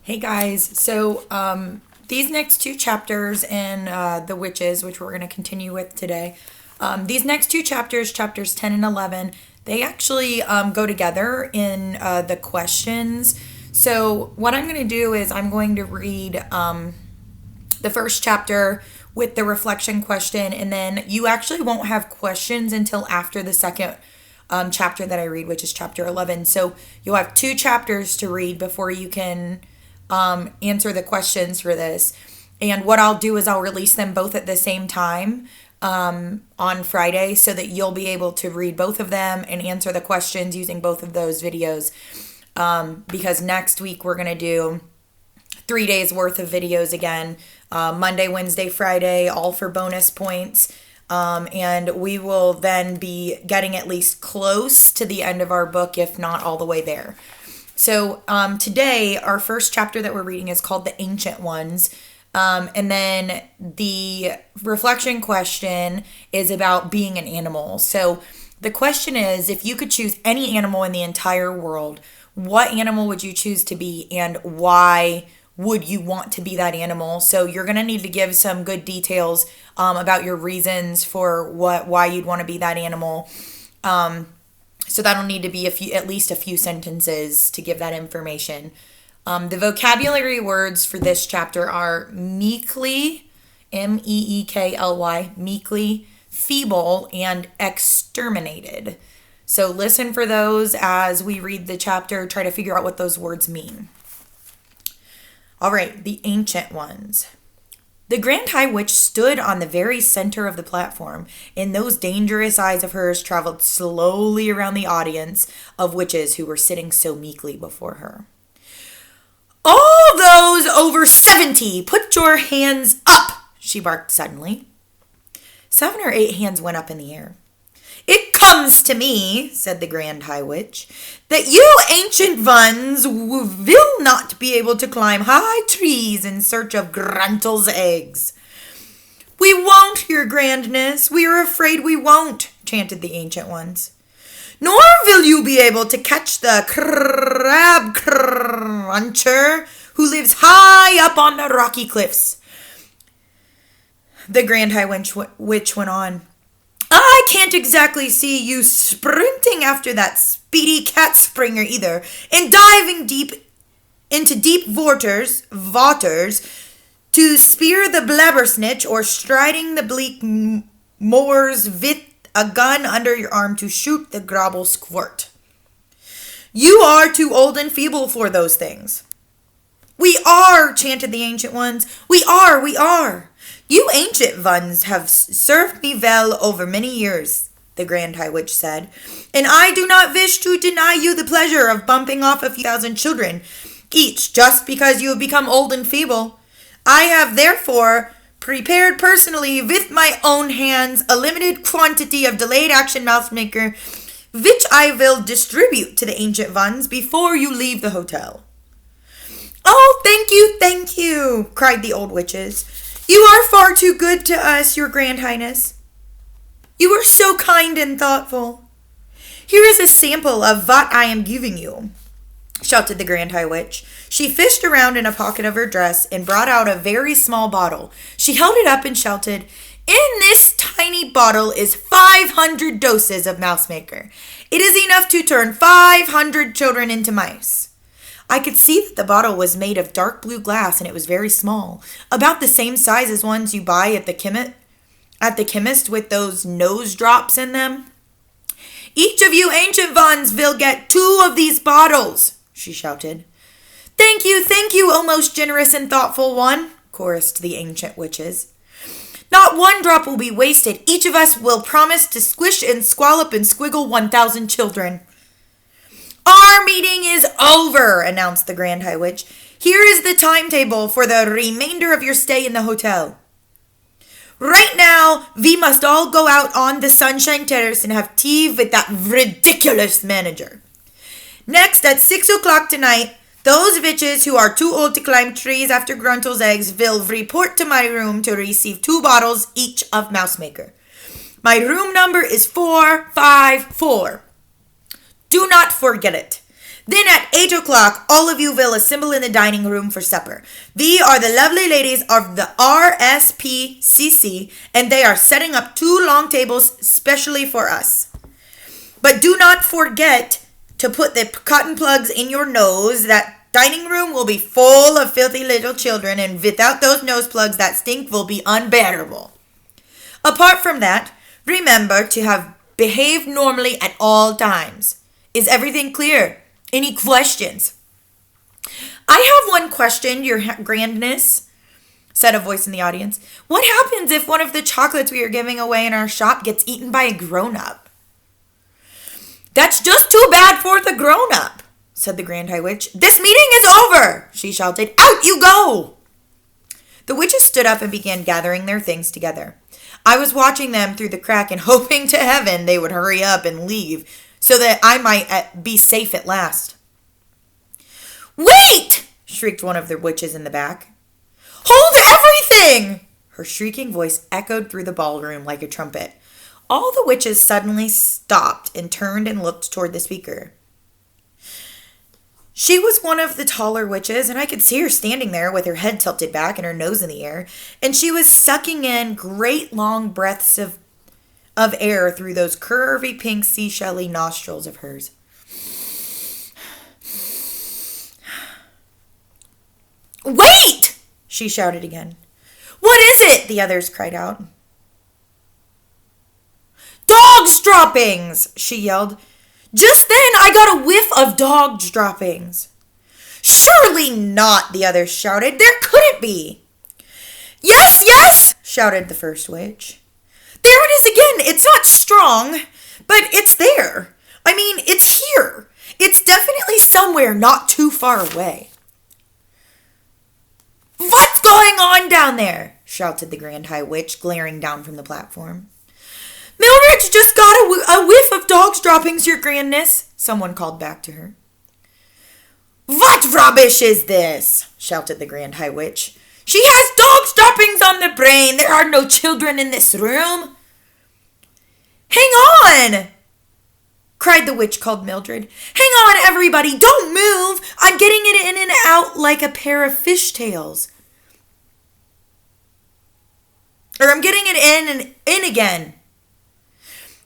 Hey guys, these next two chapters in The Witches, which we're going to continue with today, these next two chapters, chapters 10 and 11, they actually go together in the questions. So, what I'm going to do is I'm going to read the first chapter with the reflection question, and then you actually won't have questions until after the second chapter that I read, which is chapter 11. So, you'll have two chapters to read before you can answer the questions for this. And what I'll do is I'll release them both at the same time on Friday so that you'll be able to read both of them and answer the questions using both of those videos. Because next week we're going to do 3 days worth of videos again. Monday, Wednesday, Friday, all for bonus points. And we will then be getting at least close to the end of our book, if not all the way there. So today, our first chapter that we're reading is called The Ancient Ones. And then the reflection question is about being an animal. So the question is, if you could choose any animal in the entire world, what animal would you choose to be and why would you want to be that animal? So you're going to need to give some good details about your reasons for why you'd want to be that animal. So that'll need to be at least a few sentences to give that information. The vocabulary words for this chapter are meekly, meekly, meekly, feeble, and exterminated. So listen for those as we read the chapter. Try to figure out what those words mean. All right, the ancient ones. The Grand High Witch stood on the very center of the platform, and those dangerous eyes of hers traveled slowly around the audience of witches who were sitting so meekly before her. "All those over 70, put your hands up," she barked suddenly. 7 or 8 hands went up in the air. "It comes to me," said the Grand High Witch, "that you ancient ones will not be able to climb high trees in search of Gruntel's eggs." "We won't, your grandness. We are afraid we won't," chanted the ancient ones. "Nor will you be able to catch the crab cruncher who lives high up on the rocky cliffs." The Grand High Witch went on. "I can't exactly see you sprinting after that speedy cat springer either, and diving deep into deep waters to spear the blabbersnitch, or striding the bleak moors with a gun under your arm to shoot the grobble squirt. You are too old and feeble for those things." "We are," chanted the ancient ones. "We are, we are. You ancient ones have served me well over many years," the Grand High Witch said, "and I do not wish to deny you the pleasure of bumping off a few thousand children each just because you have become old and feeble. I have therefore prepared personally with my own hands a limited quantity of delayed action mouse maker, which I will distribute to the ancient ones before you leave the hotel." "Oh, thank you," cried the old witches. "You are far too good to us, your Grand Highness. You are so kind and thoughtful. Here is a sample of what I am giving you," shouted the Grand High Witch. She fished around in a pocket of her dress and brought out a very small bottle. She held it up and shouted, "In this tiny bottle is 500 doses of mouse maker. It is enough to turn 500 children into mice." I could see that the bottle was made of dark blue glass, and it was very small, about the same size as ones you buy at the chemist with those nose drops in them. "Each of you ancient ones will get 2 of these bottles," she shouted. Thank you, O most generous and thoughtful one," chorused the ancient witches. "Not one drop will be wasted. Each of us will promise to squish and squallop and squiggle 1,000 children." "Our meeting is over," announced the Grand High Witch. "Here is the timetable for the remainder of your stay in the hotel. Right now, we must all go out on the Sunshine Terrace and have tea with that ridiculous manager. Next, at 6 o'clock tonight, those witches who are too old to climb trees after Gruntel's eggs will report to my room to receive 2 bottles each of mouse maker. My room number is 454. Do not forget it. Then at 8 o'clock, all of you will assemble in the dining room for supper. We are the lovely ladies of the RSPCC, and they are setting up 2 long tables specially for us. But do not forget to put the cotton plugs in your nose. That dining room will be full of filthy little children, and without those nose plugs, that stink will be unbearable. Apart from that, remember to have behaved normally at all times. Is everything clear? Any questions? I have one question, your grandness, said a voice in the audience. What happens if one of the chocolates we are giving away in our shop gets eaten by a grown-up? That's just too bad for the grown-up, said the Grand High Witch. This meeting is over, she shouted. Out you go! The witches stood up and began gathering their things together. I was watching them through the crack and hoping to heaven they would hurry up and leave so that I might be safe at last. Wait! Shrieked one of the witches in the back. Hold everything! Her shrieking voice echoed through the ballroom like a trumpet. All the witches suddenly stopped and turned and looked toward the speaker. She was one of the taller witches, and I could see her standing there with her head tilted back and her nose in the air, and she was sucking in great long breaths of air through those curvy pink seashell-y nostrils of hers. Wait! She shouted again. What is it? The others cried out. Dogs droppings! She yelled. Just then I got a whiff of dogs droppings. Surely not, the others shouted. There couldn't be. Yes, yes, shouted the first witch. There it is again. It's not strong, but it's there. I mean, it's here. It's definitely somewhere not too far away. What's going on down there? Shouted the Grand High Witch, glaring down from the platform. Mildred just got a whiff of dog's droppings, your grandness, someone called back to her. What rubbish is this? Shouted the Grand High Witch. She has dog's droppings on the brain. There are no children in this room. Hang on, cried the witch called Mildred. Hang on, everybody. Don't move. I'm getting it in and out like a pair of fishtails. Or I'm getting it in and in again.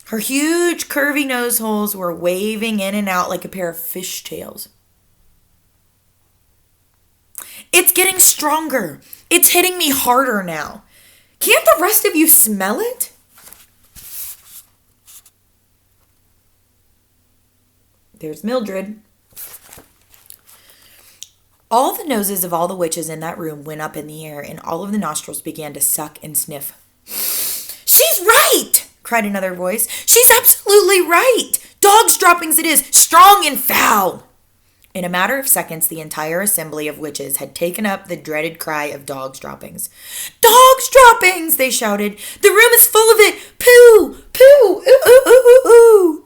Her huge, curvy nose holes were waving in and out like a pair of fishtails. It's getting stronger. It's hitting me harder now. Can't the rest of you smell it? There's Mildred. All the noses of all the witches in that room went up in the air, and all of the nostrils began to suck and sniff. She's right! Cried another voice. She's absolutely right. Dog's droppings it is, strong and foul. In a matter of seconds, the entire assembly of witches had taken up the dreaded cry of dog's droppings. Dog's droppings, they shouted. The room is full of it. Pooh, pooh, ooh, ooh, ooh, ooh, ooh.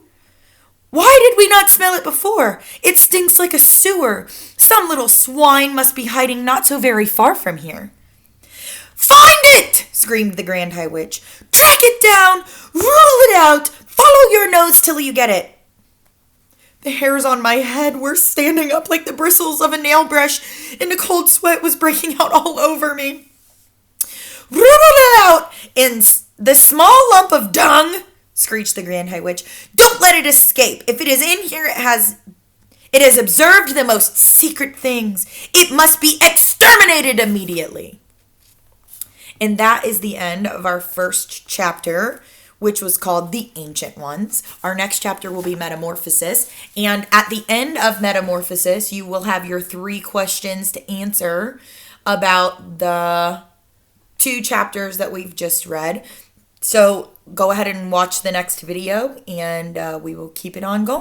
Why did we not smell it before? It stinks like a sewer. Some little swine must be hiding not so very far from here. Find it! Screamed the Grand High Witch. Track it down! Rule it out! Follow your nose till you get it! The hairs on my head were standing up like the bristles of a nail brush, and a cold sweat was breaking out all over me. Rule it out! In the small lump of dung, screeched the Grand High Witch. Don't let it escape. If it is in here, it has observed the most secret things. It must be exterminated immediately. And that is the end of our first chapter, which was called The Ancient Ones. Our next chapter will be Metamorphosis. And at the end of Metamorphosis, you will have your 3 questions to answer about the 2 chapters that we've just read. So go ahead and watch the next video, and we will keep it on going.